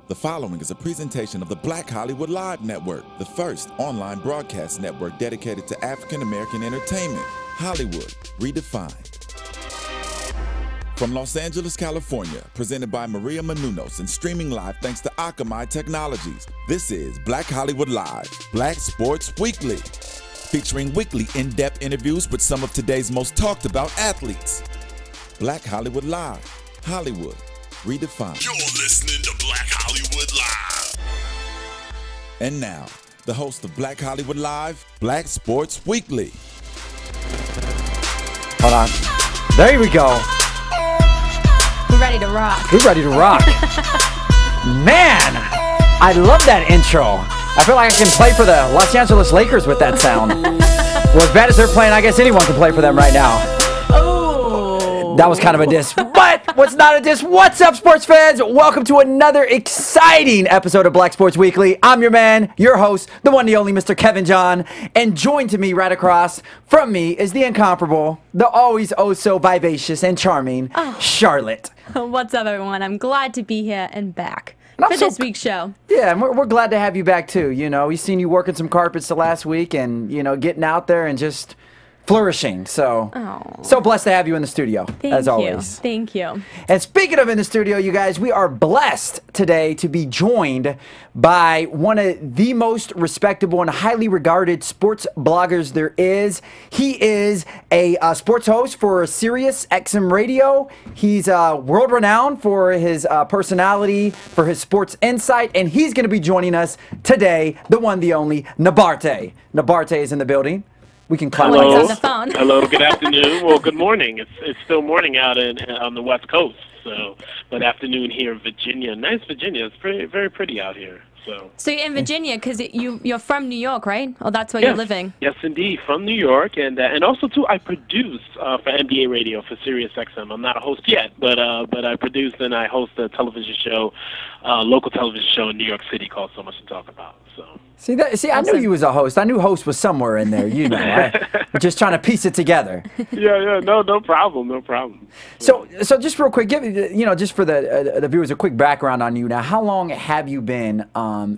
The following is a presentation of the Black Hollywood Live Network, the first online broadcast network dedicated to African American entertainment. Hollywood Redefined. From Los Angeles, California, presented by Maria Menounos and streaming live thanks to Akamai Technologies, this is Black Hollywood Live, Black Sports Weekly, featuring weekly in-depth interviews with some of today's most talked about athletes. Black Hollywood Live, Hollywood Redefined. You're listening to Black Hollywood Live. And now, the host of Black Hollywood Live, Black Sports Weekly. Hold on. There we go. We're ready to rock. We're ready to rock. Man, I love that intro. I feel like I can play for the Los Angeles Lakers with that sound. Well, as bad as they're playing, I guess anyone can play for them right now. Oh. That was kind of a diss. But what's not a diss? What's up, sports fans? Welcome to another exciting episode of Black Sports Weekly. I'm your man, your host, the one, the only Mr. Kevin John. And joined to me right across from me is the incomparable, the always oh so vivacious and charming Charlotte. What's up, everyone? I'm glad to be here and back And for I'm so- this week's show. Yeah, and we're glad to have you back too. You know, we've seen you working some carpets the last week and, you know, getting out there and just flourishing. So, so blessed to have you in the studio, as always. Thank you. And speaking of in the studio, you guys, we are blessed today to be joined by one of the most respectable and highly regarded sports bloggers there is. He is a sports host for Sirius XM Radio. He's world renowned for his personality, for his sports insight, and he's going to be joining us today, the one, the only, Nabate. Nabate is in the building. We can clap. Hello. On the phone. Hello, good afternoon. Well, good morning. It's still morning out on the West Coast, so but afternoon here in Virginia. Nice Virginia. It's very pretty out here. So you're in Virginia because you're from New York, right? Oh, that's where you're living. Yes, indeed, from New York, and also too, I produce for NBA Radio for Sirius XM. I'm not a host yet, but I produce and I host a television show, local television show in New York City called So Much to Talk About. So. See, I knew you was a host. I knew host was somewhere in there, you know. I'm just trying to piece it together. Yeah, no problem. So just real quick, give just for the viewers a quick background on you. Now, how long have you been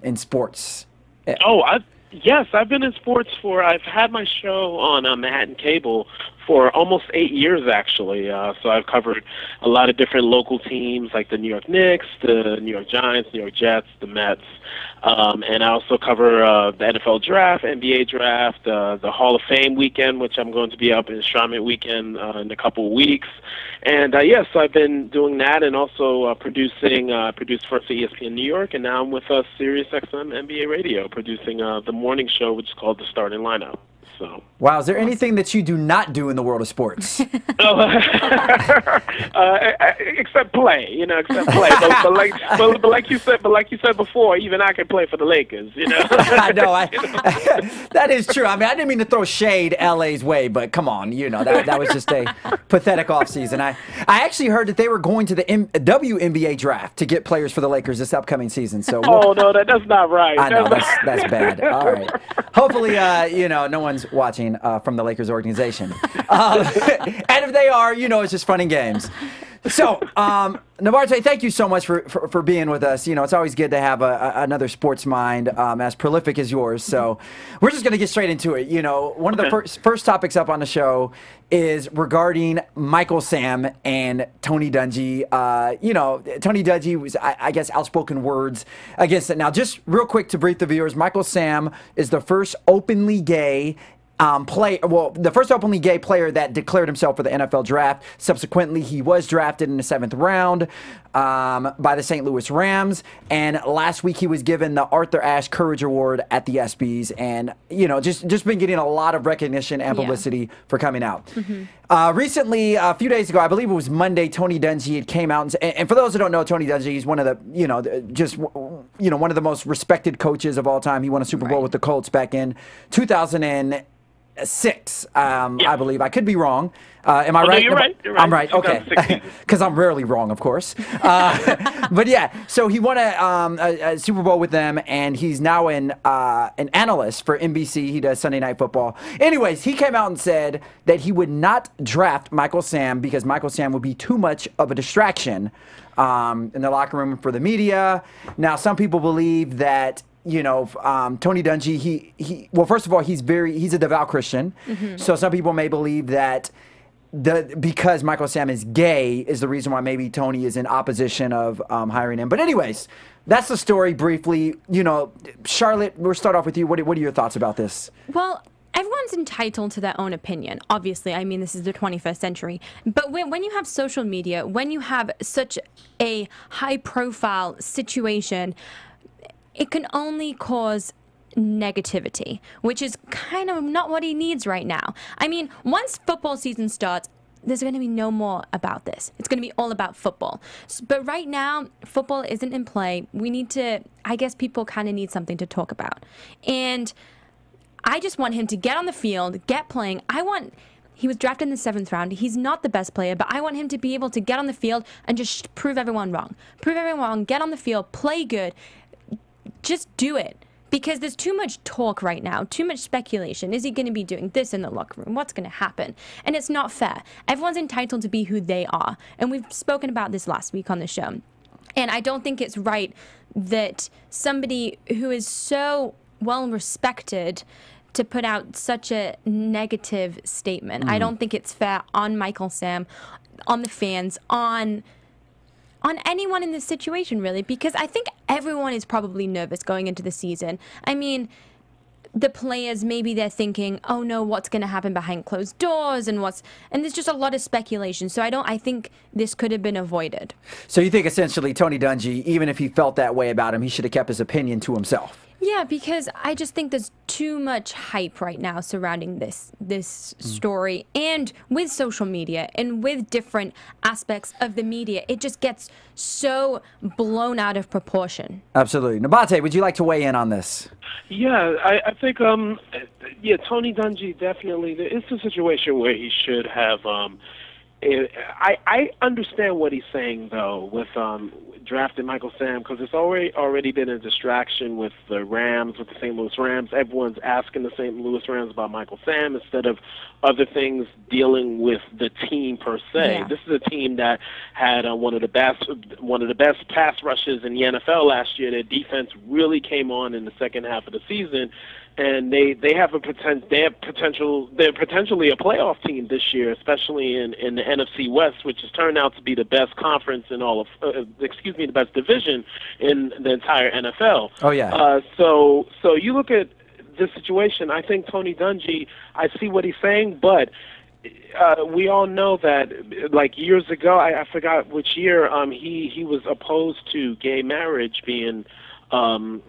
in sports? Yes, I've been in sports I've had my show on Manhattan Cable for almost 8 years, actually. So I've covered a lot of different local teams like the New York Knicks, the New York Giants, New York Jets, the Mets. And I also cover the NFL Draft, NBA Draft, the Hall of Fame weekend, which I'm going to be up in Enshrinement weekend in a couple of weeks. And, yes, so I've been doing that and also producing. I produced first at ESPN New York, and now I'm with Sirius XM NBA Radio, producing the morning show, which is called The Starting Lineup. So. Wow, is there anything that you do not do in the world of sports? Except play, except play. But like you said before, even I can play for the Lakers, I know, that is true. I mean, I didn't mean to throw shade LA's way, but come on, that was just a pathetic offseason. I actually heard that they were going to the WNBA draft to get players for the Lakers this upcoming seain. So no, that's not right. I know, that's bad. All right. Hopefully, no one's watching from the Lakers organization. And if they are, it's just fun and games. So, Nabate, thank you so much for being with us. It's always good to have another sports mind as prolific as yours. So we're just going to get straight into it. One of the first topics up on the show is regarding Michael Sam and Tony Dungy. Tony Dungy was, I guess, outspoken words against it. Now, just real quick to brief the viewers, Michael Sam is the first openly gay the first openly gay player that declared himself for the NFL draft. Subsequently, he was drafted in the 7th round by the St. Louis Rams. And last week, he was given the Arthur Ashe Courage Award at the ESPYs. And, just been getting a lot of recognition and publicity for coming out. Mm-hmm. Recently, a few days ago, I believe it was Monday, Tony Dungy had came out. And for those who don't know, Tony Dungy, he's one of the, one of the most respected coaches of all time. He won a Super Bowl with the Colts back in 2008. 6, I believe. I could be wrong. Am I right? No, you're right. You're right. I'm right. Okay. Because I'm rarely wrong, of course. But yeah, so he won a Super Bowl with them, and he's now an analyst for NBC. He does Sunday Night Football. Anyways, he came out and said that he would not draft Michael Sam because Michael Sam would be too much of a distraction in the locker room for the media. Now, some people believe that Tony Dungy, well, first of all, he's a devout Christian. So some people may believe that because Michael Sam is gay is the reason why maybe Tony is in opposition of hiring him. But anyways, that's the story briefly. Charlotte, we'll start off with you. What are your thoughts about this? Well, everyone's entitled to their own opinion. Obviously, I mean, this is the 21st century. But when you have social media, when you have such a high-profile situation, it can only cause negativity, which is kind of not what he needs right now. I mean, once football season starts, there's going to be no more about this. It's going to be all about football. But right now, football isn't in play. We need to, I guess people kind of need something to talk about. And I just want him to get on the field, get playing. He was drafted in the 7th round. He's not the best player, but I want him to be able to get on the field and just prove everyone wrong. Prove everyone wrong, get on the field, play good. Just do it. Because there's too much talk right now, too much speculation. Is he going to be doing this in the locker room? What's going to happen? And it's not fair. Everyone's entitled to be who they are. And we've spoken about this last week on the show. And I don't think it's right that somebody who is so well respected to put out such a negative statement. I don't think it's fair on Michael Sam, on the fans, on anyone in this situation, really, because I think everyone is probably nervous going into the season. I mean, the players, maybe they're thinking, oh no, what's going to happen behind closed doors, and there's just a lot of speculation. So I think this could have been avoided. So you think essentially Tony Dungy, even if he felt that way about him, he should have kept his opinion to himself? Yeah, because I just think there's too much hype right now surrounding this story, and with social media and with different aspects of the media, it just gets so blown out of proportion. Absolutely. Nabate, would you like to weigh in on this? Yeah, I think, Tony Dungy definitely, it's a situation where he should have, I understand what he's saying, though, with drafting Michael Sam, because it's already been a distraction with the Rams, with the St. Louis Rams. Everyone's asking the St. Louis Rams about Michael Sam instead of other things dealing with the team per se. Yeah. This is a team that had one of the best pass rushes in the NFL last year. Their defense really came on in the second half of the season. And they have potential. They're potentially a playoff team this year, especially in the NFC West, which has turned out to be the best conference in all of, the best division in the entire NFL. Oh yeah. So you look at this situation. I think Tony Dungy. I see what he's saying, but we all know that, like years ago, I forgot which year, he was opposed to gay marriage being passed,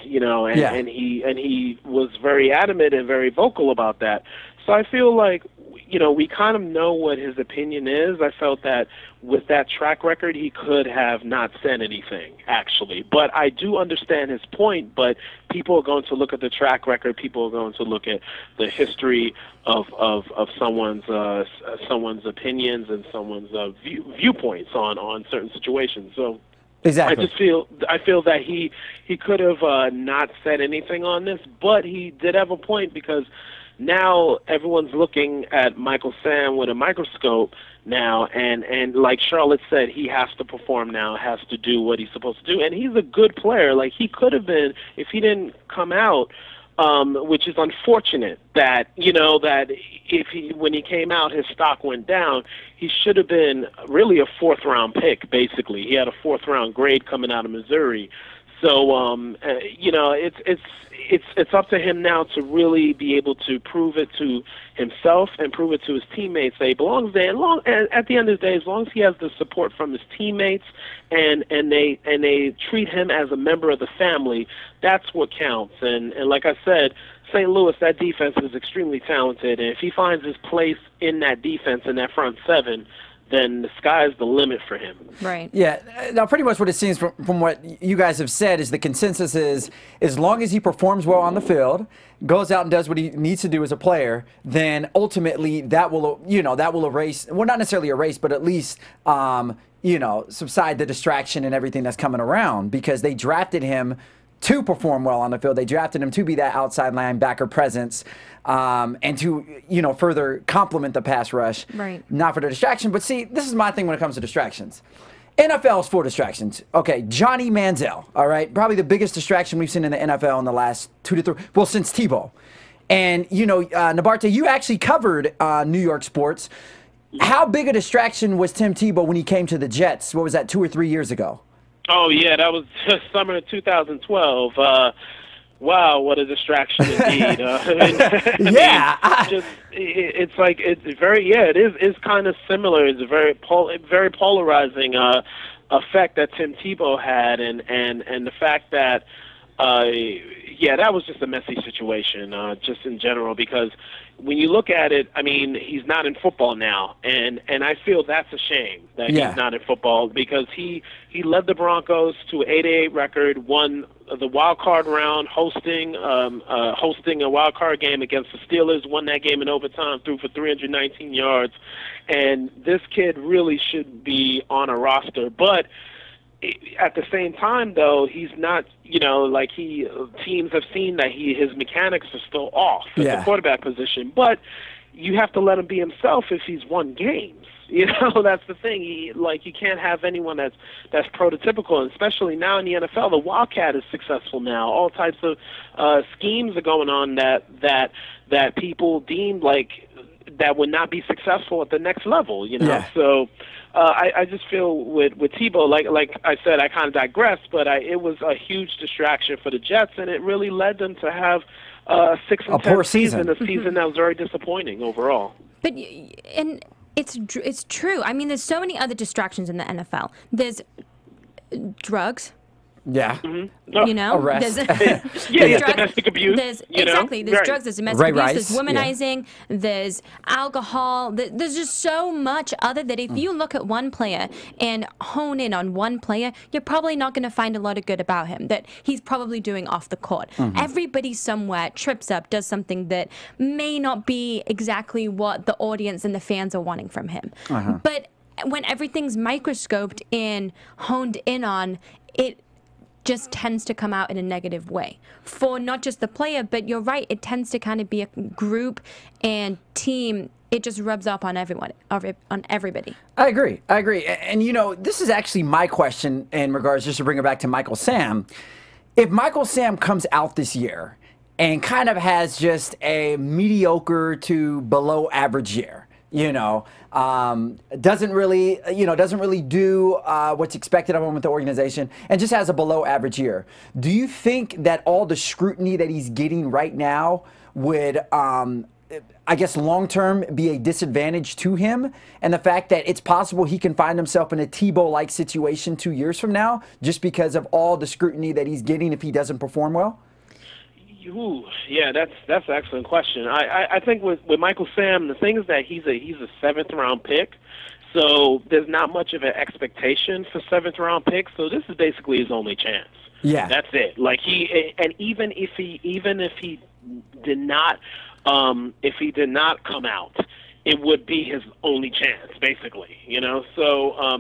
and he was very adamant and very vocal about that. So I feel like, we kind of know what his opinion is. I felt that with that track record, he could have not said anything, actually. But I do understand his point, but people are going to look at the track record. People are going to look at the history of someone's opinions and someone's viewpoints on certain situations. So exactly. I feel that he could have not said anything on this, but he did have a point, because now everyone's looking at Michael Sam with a microscope now, and like Charlotte said, he has to perform now, has to do what he's supposed to do, and he's a good player. Like, he could have been, if he didn't come out, which is unfortunate that, when he came out, his stock went down. He should have been really a 4th-round pick, basically. He had a 4th-round grade coming out of Missouri. So, it's up to him now to really be able to prove it to himself and prove it to his teammates that he belongs there. And at the end of the day, as long as he has the support from his teammates and they treat him as a member of the family, that's what counts. And like I said, St. Louis, that defense is extremely talented, and if he finds his place in that defense, in that front seven, then the sky's the limit for him. Right. Yeah. Now, pretty much what it seems from what you guys have said is the consensus is as long as he performs well on the field, goes out and does what he needs to do as a player, then ultimately that will, that will erase, well, not necessarily erase, but at least, subside the distraction and everything that's coming around, because they drafted him to perform well on the field. They drafted him to be that outside linebacker presence, and to, further complement the pass rush. Right. Not for the distraction. But see, this is my thing when it comes to distractions. NFL is for distractions. Okay, Johnny Manziel, all right? Probably the biggest distraction we've seen in the NFL in the last 2 to 3, well, since Tebow. And, Nabate, you actually covered New York sports. How big a distraction was Tim Tebow when he came to the Jets? What was that, 2 or 3 years ago? Oh, yeah, that was summer of 2012. Wow, what a distraction indeed. It is kind of similar. It's a very polarizing effect that Tim Tebow had, and the fact that that was just a messy situation, just in general, because when you look at it, I mean, he's not in football now, and I feel that's a shame that he's not in football, because he led the Broncos to an 8-8 record, won the wild card round, hosting a wild card game against the Steelers, won that game in overtime, threw for 319 yards, and this kid really should be on a roster, but at the same time, though, he's not, teams have seen that his mechanics are still off at the quarterback position. But you have to let him be himself if he's won games. That's the thing. You can't have anyone that's prototypical, and especially now in the NFL, the Wildcat is successful now. All types of schemes are going on that people deemed that would not be successful at the next level. So. I just feel with Tebow, like I said, I kind of digress, but it was a huge distraction for the Jets, and it really led them to have a 6-10 season, a season that was very disappointing overall. But and it's true. I mean, there's so many other distractions in the NFL. There's drugs. Yeah. Mm-hmm. Arrest. There's domestic abuse. There's drugs, there's domestic abuse, there's womanizing, there's alcohol. There's just so much other that if you look at one player and hone in on one player, you're probably not going to find a lot of good about him that he's probably doing off the court. Mm-hmm. Everybody somewhere trips up, does something that may not be exactly what the audience and the fans are wanting from him. Uh-huh. But when everything's microscoped and honed in on, it just tends to come out in a negative way for not just the player, but you're right, it tends to kind of be a group and team. It just rubs off on on everybody. I agree. And this is actually my question in regards, just to bring it back to Michael Sam. If Michael Sam comes out this year and kind of has just a mediocre to below average year, doesn't really do what's expected of him with the organization, and just has a below average year. Do you think that all the scrutiny that he's getting right now would, long term be a disadvantage to him? And the fact that it's possible he can find himself in a Tebow-like situation 2 years from now, just because of all the scrutiny that he's getting if he doesn't perform well? Ooh, yeah, that's an excellent question. I think with Michael Sam, the thing is that he's a 7th round pick, so there's not much of an expectation for 7th round picks. So this is basically his only chance. Yeah, that's it. Even if he did not come out, it would be his only chance, basically. So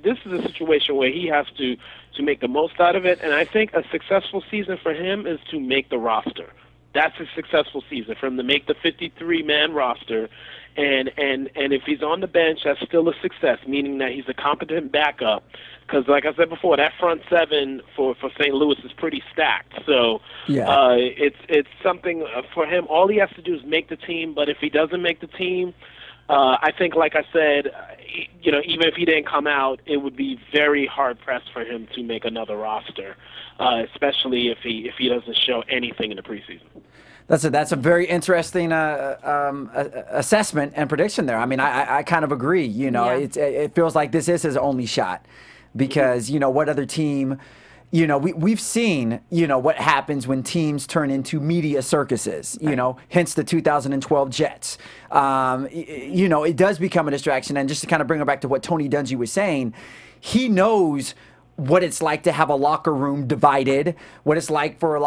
this is a situation where he has to make the most out of it, and I think a successful season for him is to make the roster. That's a successful season for him, to make the 53-man roster, and if he's on the bench, that's still a success, meaning that he's a competent backup. Because, like I said before, that front seven for St. Louis is pretty stacked. So it's something for him. All he has to do is make the team. But if he doesn't make the team, I think, like I said, even if he didn't come out, it would be very hard pressed for him to make another roster, especially if he doesn't show anything in the preseason. That's a very interesting assessment and prediction there. I mean, I kind of agree. It feels like this is his only shot, because what other team we've seen, what happens when teams turn into media circuses, hence the 2012 Jets. It does become a distraction. And just to kind of bring it back to what Tony Dungy was saying, he knows what it's like to have a locker room divided, what it's like for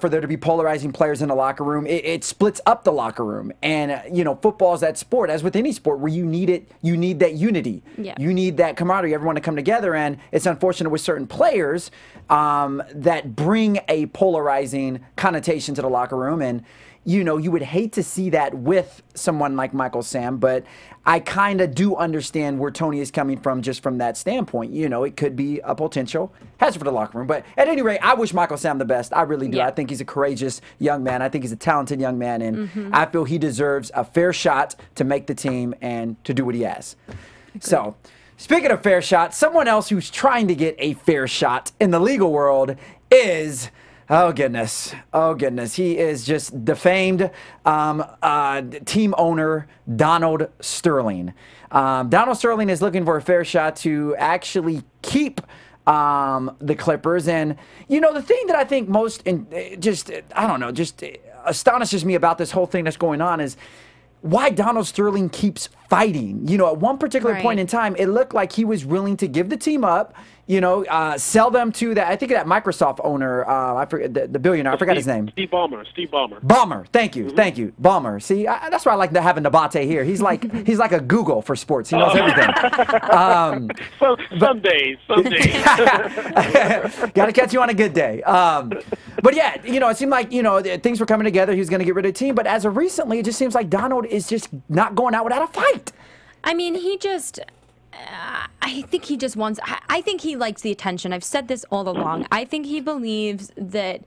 for there to be polarizing players in a locker room. It splits up the locker room. And, football is that sport, as with any sport, where you need that unity. Yeah. You need that camaraderie, everyone to come together. And it's unfortunate with certain players that bring a polarizing connotation to the locker room. And, you would hate to see that with someone like Michael Sam, but I kind of do understand where Tony is coming from just from that standpoint. It could be a potential hazard for the locker room. But at any rate, I wish Michael Sam the best. I really do. Yeah. I think he's a courageous young man. I think he's a talented young man. And I feel he deserves a fair shot to make the team and to do what he has. So, speaking of fair shot, someone else who's trying to get a fair shot in the legal world is... Oh, goodness. He is just defamed team owner Donald Sterling. Donald Sterling is looking for a fair shot to actually keep the Clippers. And, the thing that I think most astonishes me about this whole thing that's going on is why Donald Sterling keeps fighting. At one particular point in time, it looked like he was willing to give the team up, sell them to that Microsoft owner, I forget the billionaire, I forgot his name. Steve Ballmer. Ballmer, thank you. Ballmer. See, that's why I like to have Nabate here. He's like a Google for sports. He knows everything. Some days. Got to catch you on a good day. But yeah, it seemed like, things were coming together. He was going to get rid of the team. But as of recently, it just seems like Donald is just not going out without a fight. I mean, I think he just wants, I think he likes the attention. I've said this all along. I think he believes that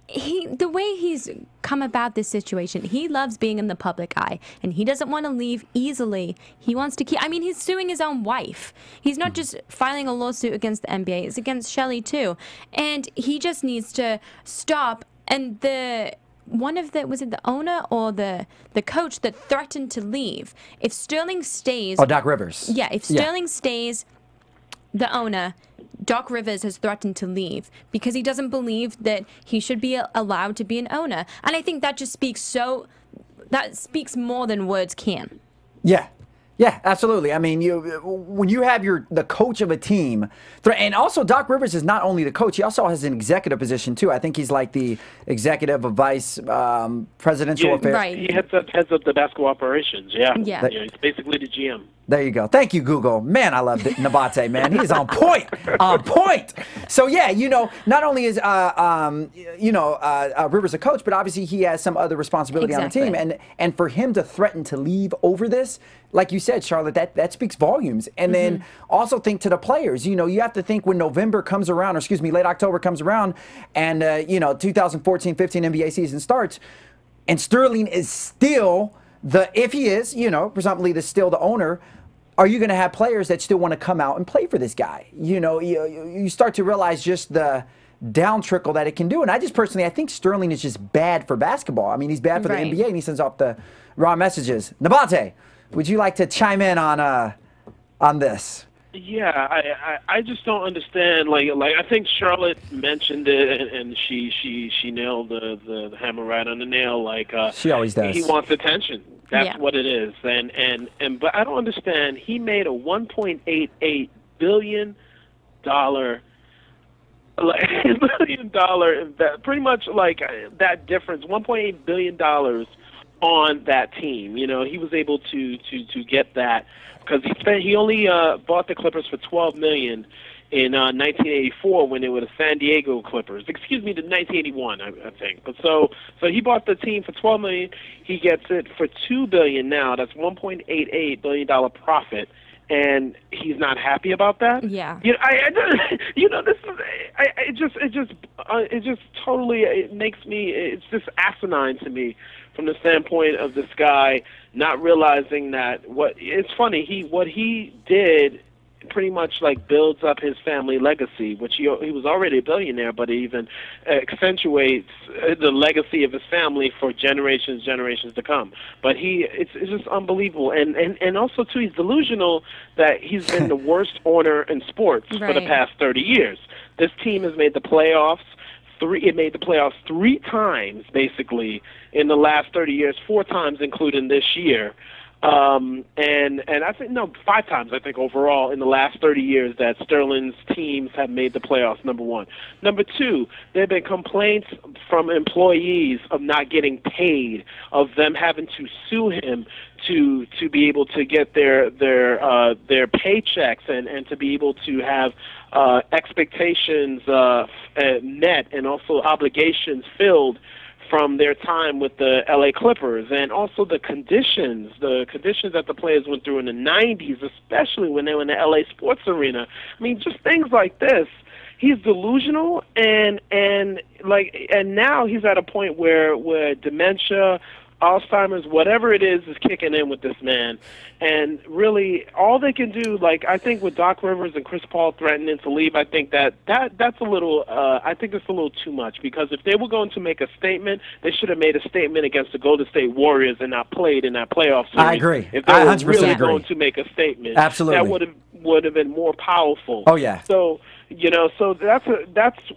the way he's come about this situation, he loves being in the public eye, and he doesn't want to leave easily. He wants to keep, I mean, he's suing his own wife. He's not just filing a lawsuit against the NBA, it's against Shelley too. And he just needs to stop. And was it the owner or the coach that threatened to leave? If Sterling stays... Oh, Doc Rivers. Yeah, if Sterling stays, the owner, Doc Rivers, has threatened to leave because he doesn't believe that he should be allowed to be an owner. And I think that just speaks more than words can. Yeah. Yeah, absolutely. I mean, when you have the coach of a team, and also Doc Rivers is not only the coach, he also has an executive position too. I think he's like the executive of vice presidential affairs. Right. He heads up the basketball operations. Yeah. He's basically the GM. There you go. Thank you, Google. Man, I love Nabate, man. He's on point. On point. So, yeah, not only is, Rivers a coach, but obviously he has some other responsibility on the team. And for him to threaten to leave over this, like you said, Charlotte, that speaks volumes. And then also think to the players. You have to think when November comes around, late October comes around, and, 2014-15 NBA season starts, and Sterling is still... if he is, presumably still the owner, are you going to have players that still want to come out and play for this guy? You start to realize just the down trickle that it can do. And I think Sterling is just bad for basketball. I mean, he's bad for the NBA, and he sends off the raw messages. Nabate, would you like to chime in on this? Yeah, I just don't understand. Like I think Charlotte mentioned it, and she nailed the hammer right on the nail. She always does. He wants attention. That's what it is. And but I don't understand. He made a $1.88 billion pretty much like that difference, $1.8 billion on that team. He was able to get that. Because he only bought the Clippers for $12 million in 1984 when they were the San Diego Clippers. Excuse me, the 1981, I think. But so he bought the team for $12 million. He gets it for $2 billion now. That's $1.88 billion profit, and he's not happy about that. Yeah. This is it just totally makes me. It's just asinine to me. From the standpoint of this guy not realizing that it's funny, what he did pretty much builds up his family legacy, which he was already a billionaire, but it even accentuates the legacy of his family for generations to come. But it's just unbelievable, and also too, he's delusional that he's been the worst owner in sports for the past 30 years. This team has made the playoffs. It made the playoffs 3 times, basically, in the last 30 years, 4 times, including this year. And I think, 5 times, I think, overall in the last 30 years that Sterling's teams have made the playoffs, number one. Number two, there have been complaints from employees of not getting paid, of them having to sue him to be able to get their paychecks and to be able to have expectations met and also obligations filled from their time with the LA Clippers, and also the conditions that the players went through in the 90s, especially when they were in the LA Sports Arena. I mean, just things like this. He's delusional, and now he's at a point where dementia, Alzheimer's, whatever it is kicking in with this man. And really, all they can do, I think with Doc Rivers and Chris Paul threatening to leave, I think that's a little, I think it's a little too much, because if they were going to make a statement, they should have made a statement against the Golden State Warriors and not played in that playoff series. I agree. If they were really going to make a statement, absolutely, that would have been more powerful. Oh yeah. So that's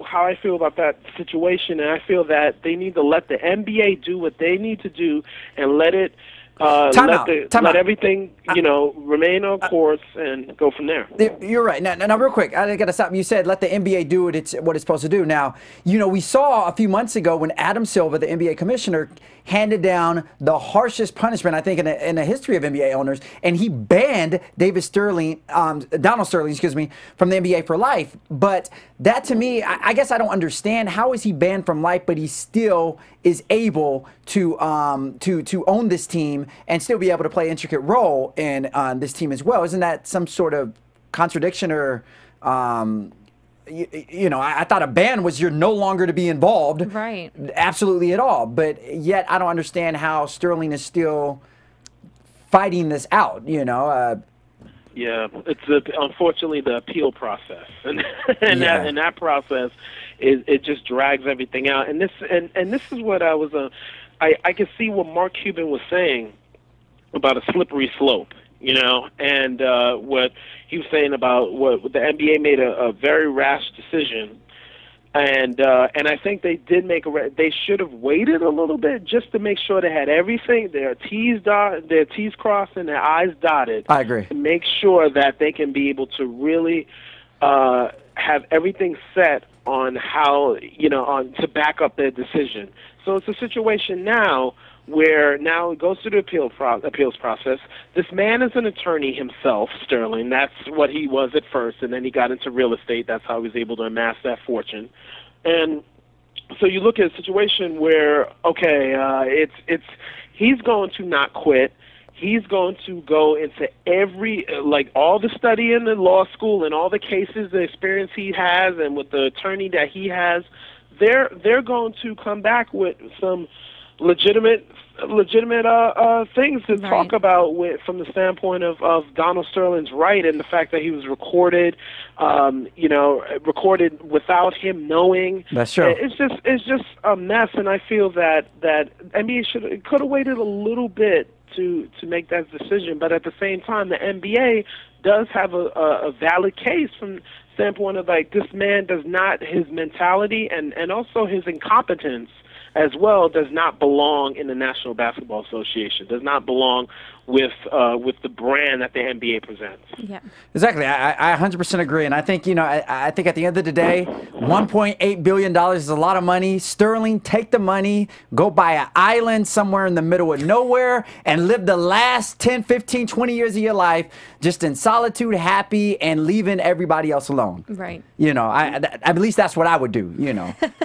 how I feel about that situation, and I feel that they need to let the NBA do what they need to do and let it let everything remain on course and go from there. You're right. Now, real quick, I got to stop. You said let the NBA do what it's supposed to do. Now, we saw a few months ago when Adam Silver, the NBA commissioner, handed down the harshest punishment, I think, in the history of NBA owners, and he banned Donald Sterling, from the NBA for life. But that, to me, I guess I don't understand. How is he banned from life, but he still is able to own this team and still be able to play an intricate role in this team as well? Isn't that some sort of contradiction or? I thought a ban was you're no longer to be involved, right? Absolutely at all. But yet I don't understand how Sterling is still fighting this out. Yeah, it's unfortunately the appeal process, and that process it just drags everything out. And this is what I was I can see what Mark Cuban was saying about a slippery slope. And what he was saying about what the NBA made a very rash decision, and I think they did they should have waited a little bit just to make sure they had everything, their T's crossed and their I's dotted. I agree. To make sure that they can be able to really have everything set on how to back up their decision. So it's a situation now where now it goes through the appeals process. This man is an attorney himself, Sterling. That's what he was at first, and then he got into real estate. That's how he was able to amass that fortune. And so you look at a situation where, he's going to not quit. He's going to go into all the study in the law school and all the cases, the experience he has, and with the attorney that he has, they're going to come back with some legitimate things to talk about from the standpoint of Donald Sterling's right, and the fact that he was recorded without him knowing. That's true. It's just a mess, and I feel that NBA could have waited a little bit to make that decision. But at the same time, the NBA does have a valid case from the standpoint of this man does not, his mentality and also his incompetence as well does not belong in the National Basketball Association, does not belong with the brand that the NBA presents. Yeah, exactly. I 100% agree, and I think I think at the end of the day, $1.8 billion is a lot of money. Sterling, take the money, go buy an island somewhere in the middle of nowhere, and live the last 10, 15, 20 years of your life just in solitude, happy, and leaving everybody else alone. Right. At least that's what I would do.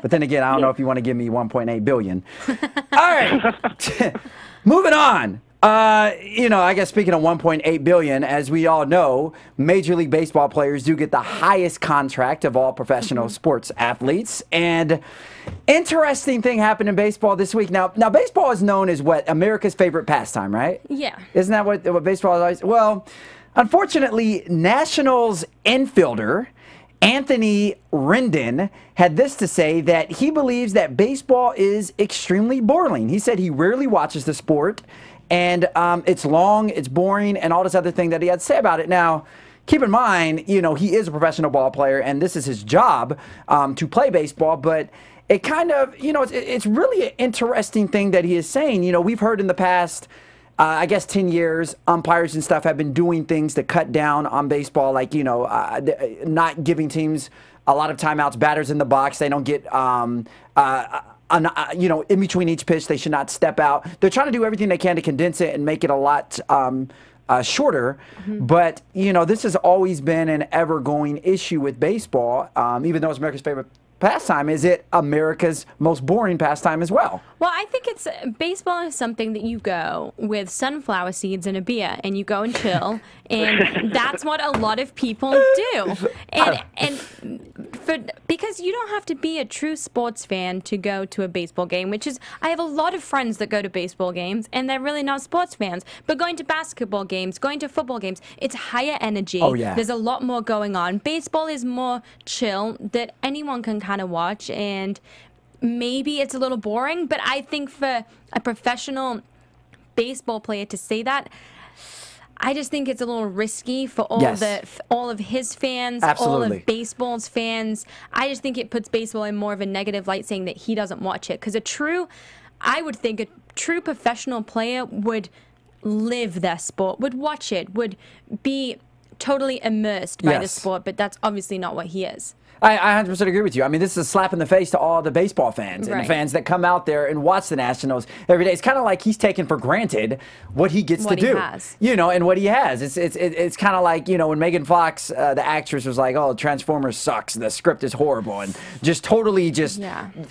But then again, I don't know if you want to give me $1.8 billion. All right, moving on. I guess speaking of $1.8 billion, as we all know, Major League Baseball players do get the highest contract of all professional sports athletes. And interesting thing happened in baseball this week. Now baseball is known as what? America's favorite pastime, right? Yeah. Isn't that what baseball is always? Well, unfortunately, Nationals infielder Anthony Rendon had this to say, that he believes that baseball is extremely boring. He said he rarely watches the sport, and it's long, it's boring, and all this other thing that he had to say about it. Now, keep in mind, you know, he is a professional ball player, and this is his job to play baseball, but it kind of, you know, it's really an interesting thing that he is saying. You know, we've heard in the past, I guess 10 years, umpires and stuff have been doing things to cut down on baseball, like, you know, not giving teams a lot of timeouts, batters in the box. They don't get, you know, in between each pitch, they should not step out. They're trying to do everything they can to condense it and make it a lot shorter. But, you know, this has always been an ever-going issue with baseball, even though it's America's favorite pastime. Is it America's most boring pastime as well? Well, I think it's baseball is something that you go with sunflower seeds and a beer, and you go and chill, and that's what a lot of people do. Because you don't have to be a true sports fan to go to a baseball game, which is, I have a lot of friends that go to baseball games, and they're really not sports fans. But going to basketball games, going to football games, it's higher energy. Oh, yeah. There's a lot more going on. Baseball is more chill, that anyone can kind of watch, and maybe it's a little boring, but I think for a professional baseball player to say that, I just think it's a little risky for all of his fans, all of baseball's fans. I just think it puts baseball in more of a negative light, saying that he doesn't watch it. Because I would think a true professional player would live their sport, would watch it, would be totally immersed by the sport, but that's obviously not what he is. I 100% agree with you. I mean, this is a slap in the face to all the baseball fans and fans that come out there and watch the Nationals every day. It's kind of like he's taking for granted what he gets to do, you know, and what he has. It's kind of like, you know, when Megan Fox, the actress, was like, "Oh, Transformers sucks. The script is horrible," and just totally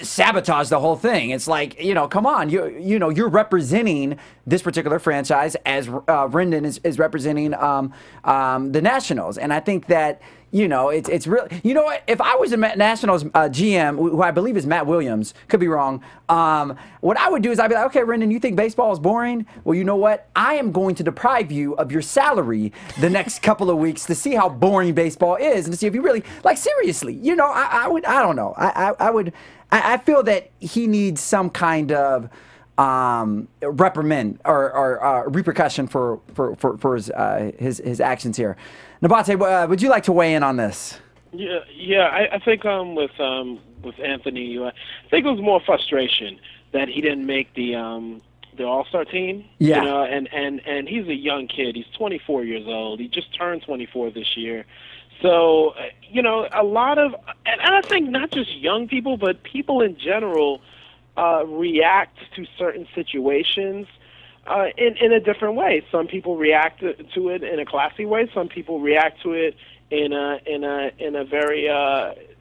sabotage the whole thing. It's like, you know, come on, you know, you're representing this particular franchise as Rendon is representing the Nationals, and I think that, you know, it's really, you know what, if I was a Nationals GM, who I believe is Matt Williams, could be wrong, what I would do is I'd be like, okay, Rendon, you think baseball is boring? Well, you know what? I am going to deprive you of your salary the next couple of weeks to see how boring baseball is and to see if you really, like, seriously, you know, I don't know. I feel that he needs some kind of reprimand or repercussion for his actions here. Nabate, would you like to weigh in on this? Yeah. I think with Anthony, I think it was more frustration that he didn't make the All-Star team. Yeah. You know, and he's a young kid. He's 24 years old. He just turned 24 this year. So, you know, a lot of, and I think not just young people, but people in general react to certain situations in a different way. Some people react to it in a classy way. Some people react to it in a very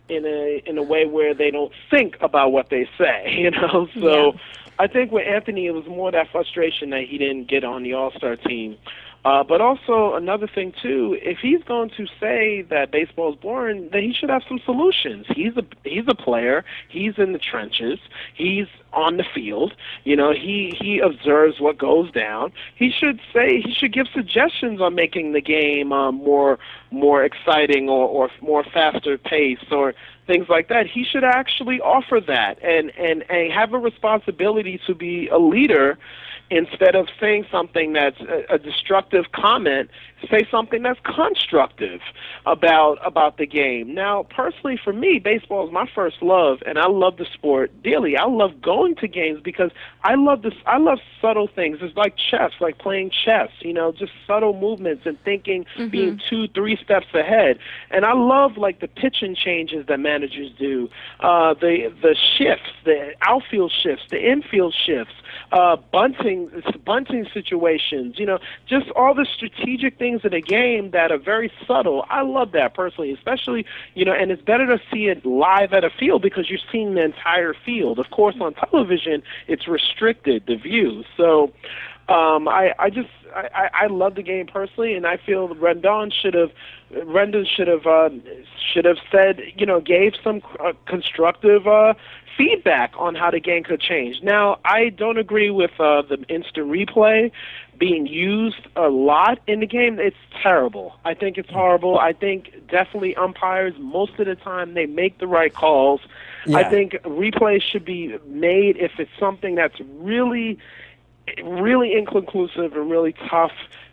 in a way where they don't think about what they say. You know, so I think with Anthony, it was more that frustration that he didn't get on the All-Star team. But also another thing too, if he's going to say that baseball is boring, then he should have some solutions. He's a player. He's in the trenches. He's on the field. You know, he observes what goes down. He should give suggestions on making the game more exciting or more faster paced or things like that. He should actually offer that and have a responsibility to be a leader. Instead of saying something that's a destructive comment, say something that's constructive about the game. Now, personally, for me, baseball is my first love, and I love the sport dearly. I love going to games because I love subtle things. It's like chess, like playing chess. You know, just subtle movements and thinking, being 2-3 steps ahead. And I love like the pitching changes that managers do, the shifts, the outfield shifts, the infield shifts. Bunting situations, you know, just all the strategic things in a game that are very subtle. I love that personally, especially, you know, and it's better to see it live at a field because you're seeing the entire field. Of course, on television, it's restricted, the view. So I love the game personally, and I feel Rendon should have said, you know, gave some constructive feedback on how the game could change. Now, I don't agree with the instant replay being used a lot in the game. It's terrible. I think it's horrible. I think definitely umpires, most of the time, they make the right calls. Yeah. I think replays should be made if it's something that's really really inconclusive and really tough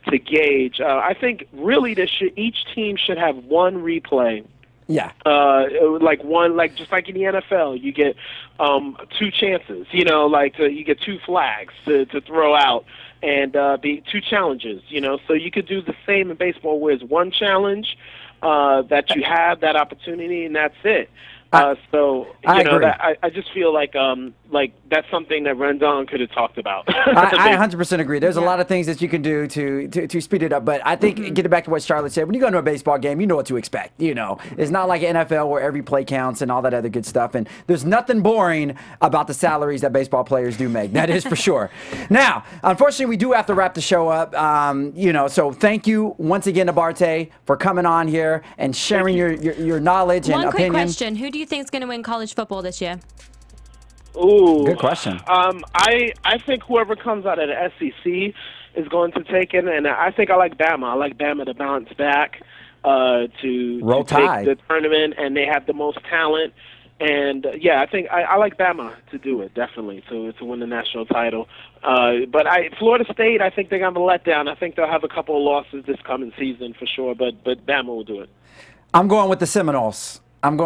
to gauge. I think really each team should have one replay. Yeah. Just like in the NFL, you get 2 chances. You know, you get 2 flags to throw out, and the 2 challenges. You know, so you could do the same in baseball, where it's 1 challenge that you have that opportunity, and that's it. I just feel like that's something that Rendon could have talked about. I 100% agree. There's a lot of things that you can do to speed it up, but I think getting back to what Charlotte said, when you go to a baseball game, you know what to expect. You know, it's not like NFL where every play counts and all that other good stuff. And there's nothing boring about the salaries that baseball players do make. That is for sure. Now, unfortunately, we do have to wrap the show up. So thank you once again, Nabate, for coming on here and sharing your knowledge and opinion. One quick question: who do you think is going to win college football this year? Ooh, good question. I think whoever comes out of the SEC is going to take it, and I think I like Bama. I like Bama to bounce back to take the tournament, and they have the most talent. And I think I like Bama to do it, definitely, to win the national title. But Florida State, I think they're going to let down. I think they'll have a couple of losses this coming season for sure, but Bama will do it. I'm going with the Seminoles. I mean,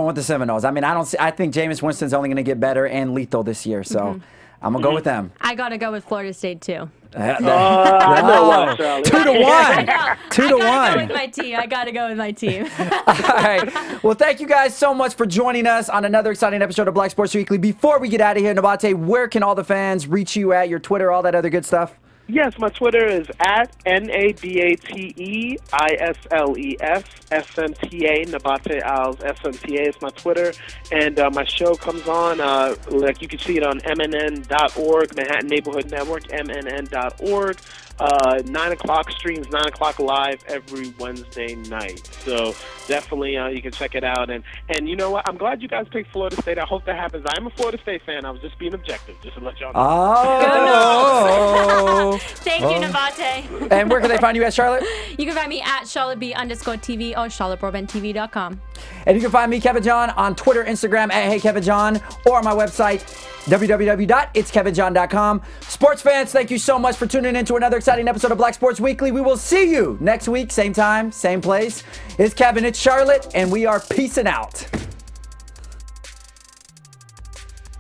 I think Jameis Winston's only going to get better and lethal this year, so I'm going to go with them. I got to go with Florida State, too. 2 to 1. 2 to 1. I got to go with my team. All right. Well, thank you guys so much for joining us on another exciting episode of Black Sports Weekly. Before we get out of here, Nabate, where can all the fans reach you at? Your Twitter, all that other good stuff? Yes, my Twitter is at NABATEISLES SMTA, Nabate Isles SMTA. It's my Twitter, and my show comes on, you can see it on MNN.org, Manhattan Neighborhood Network, MNN.org. 9 o'clock streams, 9 o'clock live every Wednesday night. So definitely you can check it out. And you know what? I'm glad you guys picked Florida State. I hope that happens. I'm a Florida State fan. I was just being objective, just to let y'all know. Thank you, Nabate. And where can they find you at, Charlotte? You can find me at CharlotteB_TV or CharlotteBroadbentTV.com. And you can find me, Kevin John, on Twitter, Instagram, at HeyKevinJohn, or on my website, www.itskevinjohn.com. Sports fans, thank you so much for tuning in to another exciting episode of Black Sports Weekly. We will see you next week, same time, same place. It's Kevin, it's Charlotte, and we are peacing out.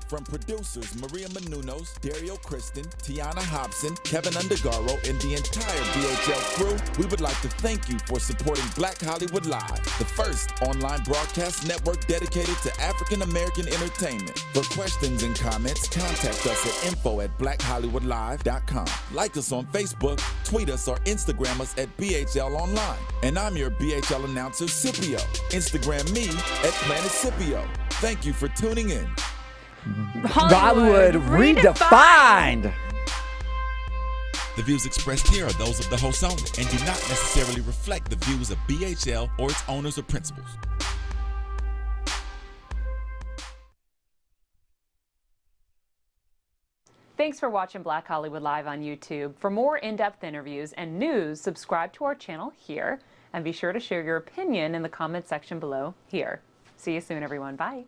From producers Maria Menounos, Dario Kristen, Tiana Hobson, Kevin Undergaro, and the entire BHL crew, we would like to thank you for supporting Black Hollywood Live, the first online broadcast network dedicated to African American entertainment. For questions and comments, contact us at info@blackhollywoodlive.com. Like us on Facebook, tweet us, or Instagram us at BHL Online. And I'm your BHL announcer, Scipio. Instagram me at Planet Scipio. Thank you for tuning in. Hollywood redefined. The views expressed here are those of the host only and do not necessarily reflect the views of BHL or its owners or principals. Thanks for watching Black Hollywood Live on YouTube. For more in-depth interviews and news, subscribe to our channel here, and be sure to share your opinion in the comment section below here. See you soon, everyone. Bye.